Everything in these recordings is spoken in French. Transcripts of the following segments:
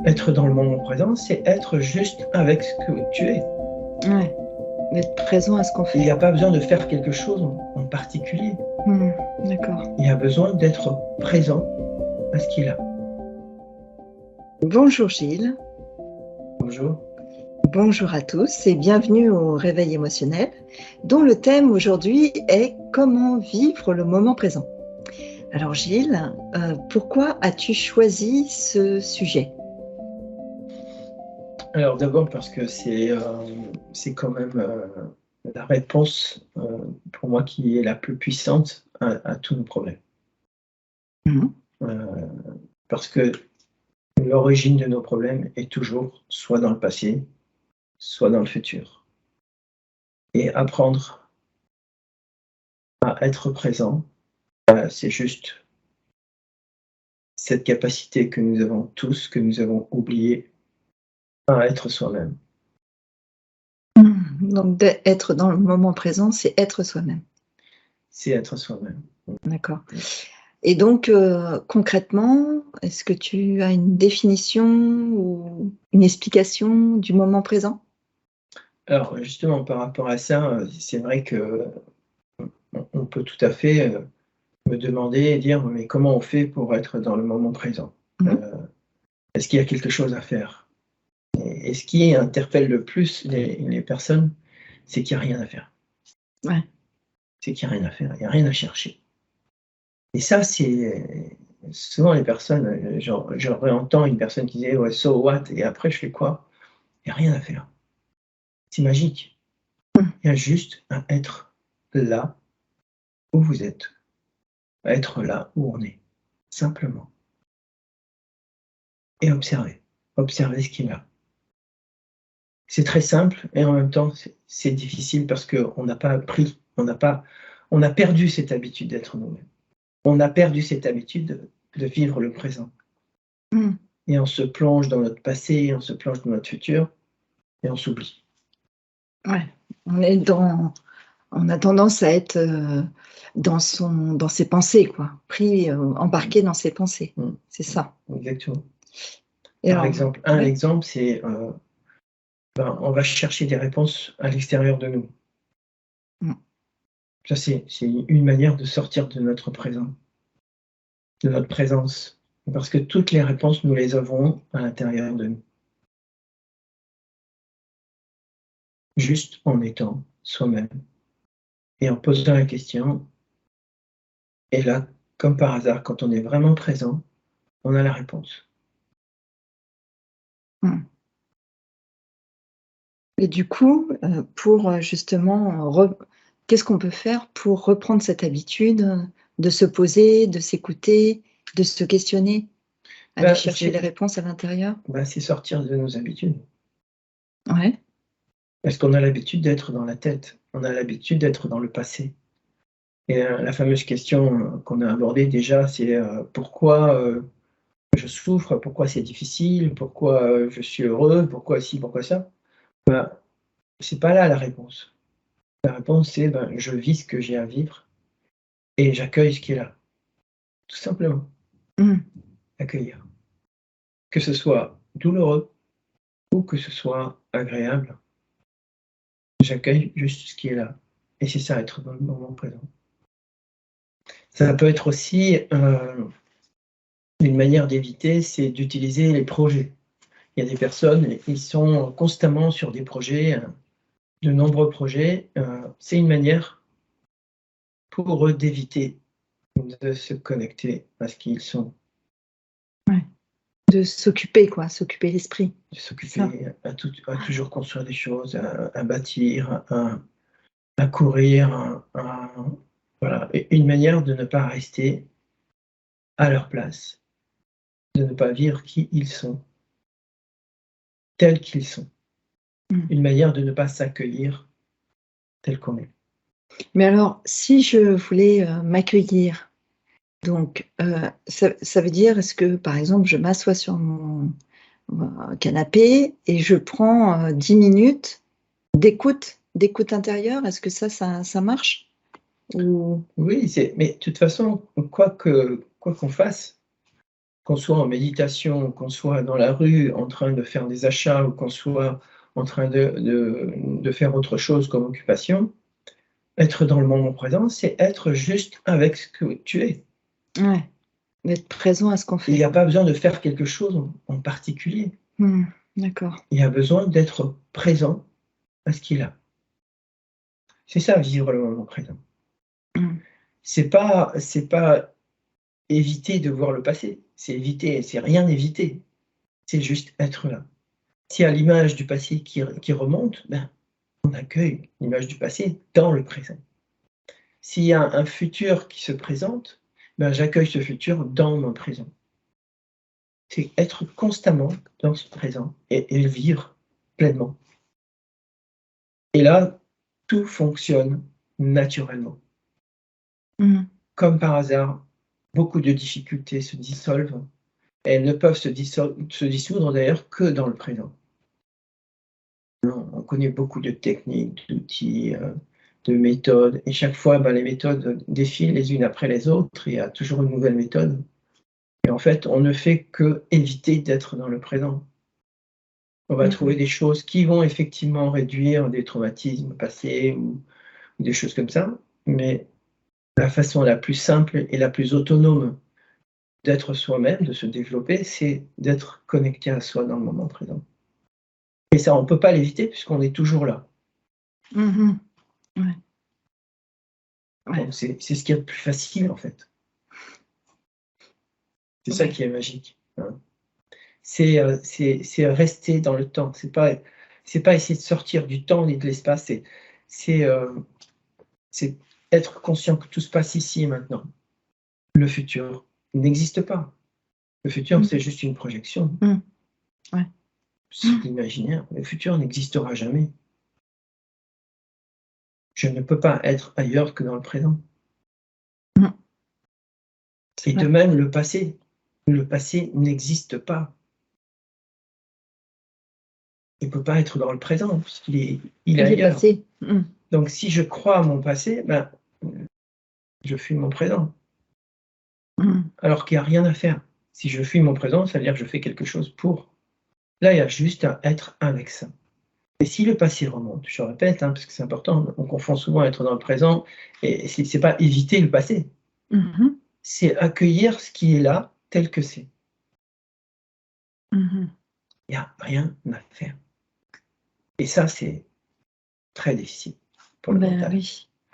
Être dans le moment présent, c'est être juste avec ce que tu es. Ouais, d'être présent à ce qu'on Il n'y fait. a pas besoin de faire quelque chose en particulier. D'accord. Il y a besoin d'être présent à ce qu'il a. Bonjour Gilles, Bonjour. bonjour à tous et bienvenue au Réveil émotionnel, dont le thème aujourd'hui est comment vivre le moment présent. Alors Gilles, pourquoi as-tu choisi ce sujet? Alors d'abord parce que c'est quand même la réponse pour moi qui est la plus puissante à tous nos problèmes. Mhm. Euh, Parce que l'origine de nos problèmes est toujours soit dans le passé, soit dans le futur. Et apprendre à être présent, c'est juste cette capacité que nous avons tous, que nous avons oublié, à être soi-même. Donc d'être dans le moment présent, c'est être soi-même. C'est être soi-même. D'accord. Et donc concrètement, est-ce que tu as une définition ou une explication du moment présent? Alors justement par rapport à ça, c'est vrai qu'on peut tout à fait, me demander et dire: «Mais comment on fait pour être dans le moment présent?» Mhm. heu, Est-ce qu'il y a quelque chose à faire? Et ce qui interpelle le plus les personnes, c'est qu'il y a rien à faire. Ouais. C'est qu'il y a rien à faire, il y a rien à chercher. Et ça, c'est souvent les personnes, je réentends une personne qui disait: «Ouais, so what? Et après je fais quoi?» Il y a rien à faire. C'est magique. Il y a juste à être là où vous êtes, à être là où on est, simplement, et observer. Observer ce qu'il y a. C'est très simple et en même temps c'est difficile parce qu'on n'a pas appris, on a perdu cette habitude d'être nous-mêmes. On a perdu cette habitude de vivre le présent Mm. et on se plonge dans notre passé, on se plonge dans notre futur et on s'oublie. Ouais. On est dans On a tendance à être, dans ses pensées quoi, pris, embarqué dans ses pensées. Mmh, C'est ça. exactement. Et Par alors exemple, un ouais. exemple, c'est, on va chercher des réponses à l'extérieur de nous. Mmh. Ça, c'est une manière de sortir de notre présent, de notre présence, parce que toutes les réponses, nous les avons à l'intérieur de nous, juste en étant soi-même et en posant la question. Et là, comme par hasard, quand on est vraiment présent, on a la réponse. Mmh. Et du coup, pour, justement, qu'est-ce qu'on peut faire pour reprendre cette habitude, de se poser, de s'écouter, de se questionner, aller Bah, chercher les réponses à l'intérieur? c'est sortir de nos habitudes. Ouais. Parce qu'on a l'habitude d'être dans la tête, on a l'habitude d'être dans le passé. Et la fameuse question, qu'on a abordée déjà, c'est, pourquoi, je souffre? Pourquoi c'est difficile? Pourquoi, je suis heureux? Pourquoi ci? Pourquoi ça? Bah, c'est pas là la réponse. La réponse, c'est, ben, je vis ce que j'ai à vivre et j'accueille ce qui est là. Tout simplement, Mmh. accueillir. Que ce soit douloureux ou que ce soit agréable, j'accueille juste ce qui est là. Et c'est ça, être dans le moment présent. Ça peut être aussi, une manière d'éviter, c'est d'utiliser les projets. Il y a des personnes, ils sont constamment sur des projets, de nombreux projets, c'est une manière pour eux d'éviter de se connecter à ce qu'ils sont, Ouais. De s'occuper quoi, s'occuper l'esprit, de c'est ça? s'occuper, à toujours construire des choses, à bâtir, à courir, voilà, et une manière de ne pas rester à leur place, de ne pas vivre qui ils sont, tels qu'ils sont. Mmh. Une manière de ne pas s'accueillir tel qu'on est. Mais alors, si je voulais, m'accueillir, donc ça veut dire, est-ce que, par exemple, je m'assois sur mon canapé et je prends, 10 minutes d'écoute intérieure? Est-ce que ça marche? Ou Oui, mais de toute façon, quoi qu'on fasse, qu'on soit en méditation, qu'on soit dans la rue en train de faire des achats ou qu'on soit en train de faire autre chose comme occupation, être dans le moment présent, c'est être juste avec ce que tu es. Ouais, d'être présent à ce qu'on Il n'y fait. a pas besoin de faire quelque chose en particulier. D'accord. Il y a besoin d'être présent à ce qu'il a. C'est ça, vivre le moment présent. C'est pas éviter de voir le passé, c'est rien éviter, c'est juste être là. S'il y a l'image du passé qui remonte, ben, on accueille l'image du passé dans le présent. S'il y a un futur qui se présente, ben, j'accueille ce futur dans mon présent. C'est être constamment dans ce présent et le vivre pleinement. Et là, tout fonctionne naturellement. Comme par hasard, beaucoup de difficultés se dissolvent. Elles ne peuvent se dissoudre d'ailleurs que dans le présent. On connaît beaucoup de techniques, d'outils, de méthodes, et chaque fois, les méthodes défilent les unes après les autres, il y a toujours une nouvelle méthode. Et en fait, on ne fait qu'éviter d'être dans le présent. On va trouver des choses qui vont effectivement réduire des traumatismes passés ou des choses comme ça, mais la façon la plus simple et la plus autonome d'être soi-même, de se développer, c'est d'être connecté à soi dans le moment présent. Et ça, on ne peut pas l'éviter puisqu'on est toujours là. Ouais. Donc c'est ce qui est le plus facile en fait. C'est ça qui est magique. Hein. C'est rester dans le temps. C'est pas essayer de sortir du temps ni de l'espace. C'est être conscient que tout se passe ici et maintenant. Le futur n'existe pas. Le futur, c'est juste une projection. Ouais. C'est l'imaginaire. Le futur n'existera jamais. Je ne peux pas être ailleurs que dans le présent. Et de même, le passé. Le passé n'existe pas. Il ne peut pas être dans le présent, puisqu'il est ailleurs. Passé. Donc si je crois à mon passé, ben, je fuis mon présent. Alors qu'il n'y a rien à faire. Si je fuis mon présent, ça veut dire que je fais quelque chose pour. Là, il y a juste à être avec ça. Et si le passé remonte, je répète, parce que c'est important, on confond souvent être dans le présent, et ce n'est pas éviter le passé. C'est accueillir ce qui est là, tel que c'est. Il n'y a rien à faire. Et ça, c'est très difficile pour le mental.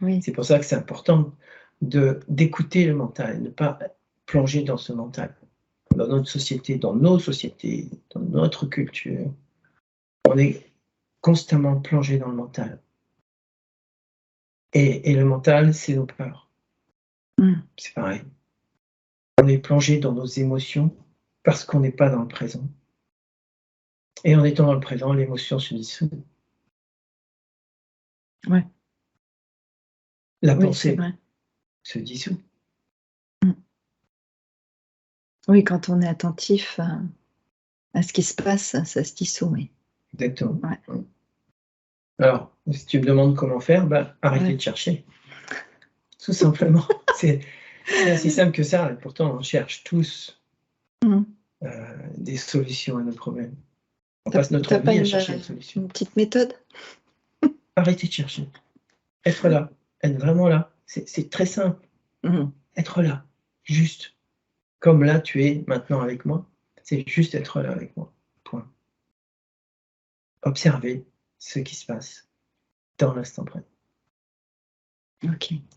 Oui. C'est pour ça que c'est important d'écouter le mental, ne pas plonger dans ce mental. Dans notre société, dans nos sociétés, dans notre culture, on est constamment plongé dans le mental. Et le mental, c'est nos peurs. C'est pareil. On est plongé dans nos émotions parce qu'on n'est pas dans le présent. Et en étant dans le présent, l'émotion se dissout. Ouais. La pensée se dissout. Oui, quand on est attentif à ce qui se passe, ça se dissout, oui. Exactement. Ouais. Alors, si tu me demandes comment faire, arrêtez de chercher. Tout simplement. C'est aussi simple que ça. Et pourtant, on cherche tous des solutions à nos problèmes. On passe notre vie à chercher des solutions. Une petite méthode? Arrêtez de chercher. Être là. Être vraiment là. C'est très simple. Être là. Juste. Comme là, tu es maintenant avec moi. C'est juste être là avec moi. Point. Observer ce qui se passe dans l'instant présent.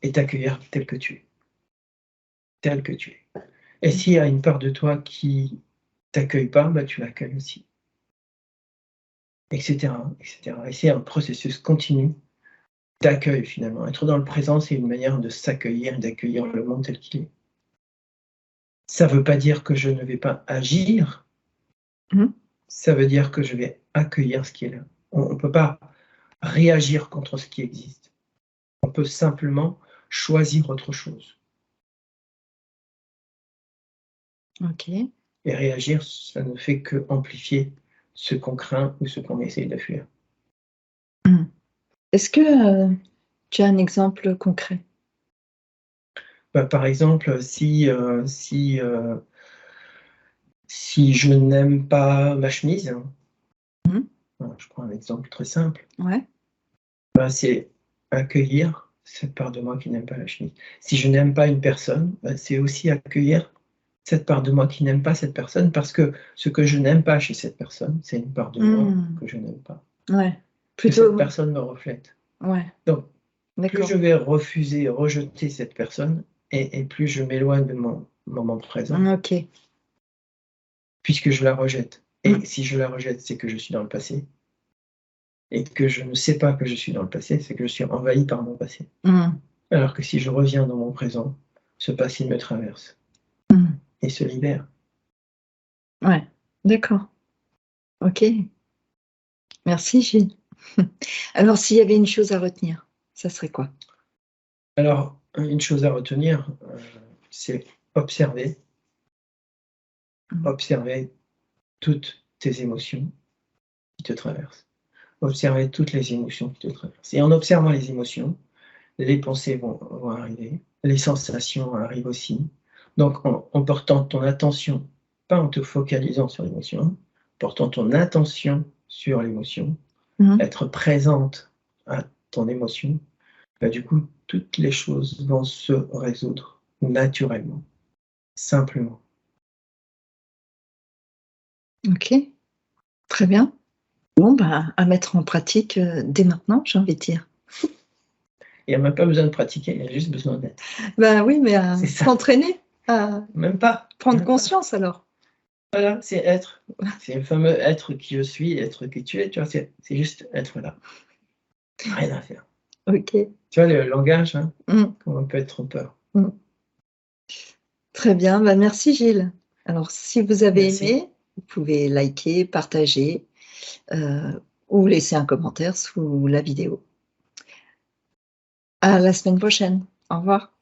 Et t'accueillir tel que tu es. Tel que tu es. Et s'il y a une part de toi qui t'accueille pas, tu l'accueilles aussi. Etc. Et c'est un processus continu d'accueil finalement. Être dans le présent, c'est une manière de s'accueillir, d'accueillir le monde tel qu'il est. Ça ne veut pas dire que je ne vais pas agir. Ça veut dire que je vais accueillir ce qui est là. On ne peut pas réagir contre ce qui existe. On peut simplement choisir autre chose. Et réagir, ça ne fait que amplifier ce qu'on craint ou ce qu'on essaie de fuir. Est-ce que tu as un exemple concret? Par exemple, si Si je n'aime pas ma chemise, Mmh. je prends un exemple très simple, Ouais. ben, c'est accueillir cette part de moi qui n'aime pas la chemise. Si je n'aime pas une personne, ben, c'est aussi accueillir cette part de moi qui n'aime pas cette personne, parce que ce que je n'aime pas chez cette personne, c'est une part de moi Mmh. que je n'aime pas, Ouais. que cette Plutôt personne me reflète. ouais, Donc, plus d'accord. je vais refuser, rejeter cette personne, et plus je m'éloigne de mon moment présent, OK. puisque je la rejette. Mmh. Et si je la rejette, c'est que je suis dans le passé, et que je ne sais pas que je suis dans le passé, c'est que je suis envahi par mon passé. Mmh. Alors que si je reviens dans mon présent, ce passé me traverse Mmh. et se libère. Ouais, d'accord. OK. Merci Gilles. Alors s'il y avait une chose à retenir, ça serait quoi? Alors, une chose à retenir, c'est observer, Mmh. observer toutes tes émotions qui te traversent. Observer toutes les émotions qui te traversent. Et en observant les émotions, les pensées vont arriver, les sensations arrivent aussi. Donc en portant ton attention, pas en te focalisant sur l'émotion, portant ton attention sur l'émotion, Mmh. être présente à ton émotion, bah, du coup, toutes les choses vont se résoudre naturellement, simplement. OK, très bien. Bon, bah, à mettre en pratique, dès maintenant, j'ai envie de dire. Il y a même pas besoin de pratiquer, il y a juste besoin d'être. Bah, oui, mais à C'est ça, s'entraîner, à même pas, prendre même pas. conscience alors. Voilà, c'est être. C'est le fameux être qui je suis, être qui tu es, tu vois? C'est juste être là, rien à faire. OK. Tu vois le langage, hein, Mmh. comment on peut être trompeur. Mmh. Très bien, bah, merci Gilles. Alors si vous avez Merci. aimé, vous pouvez liker, partager, ou laisser un commentaire sous la vidéo. À la semaine prochaine. Au revoir.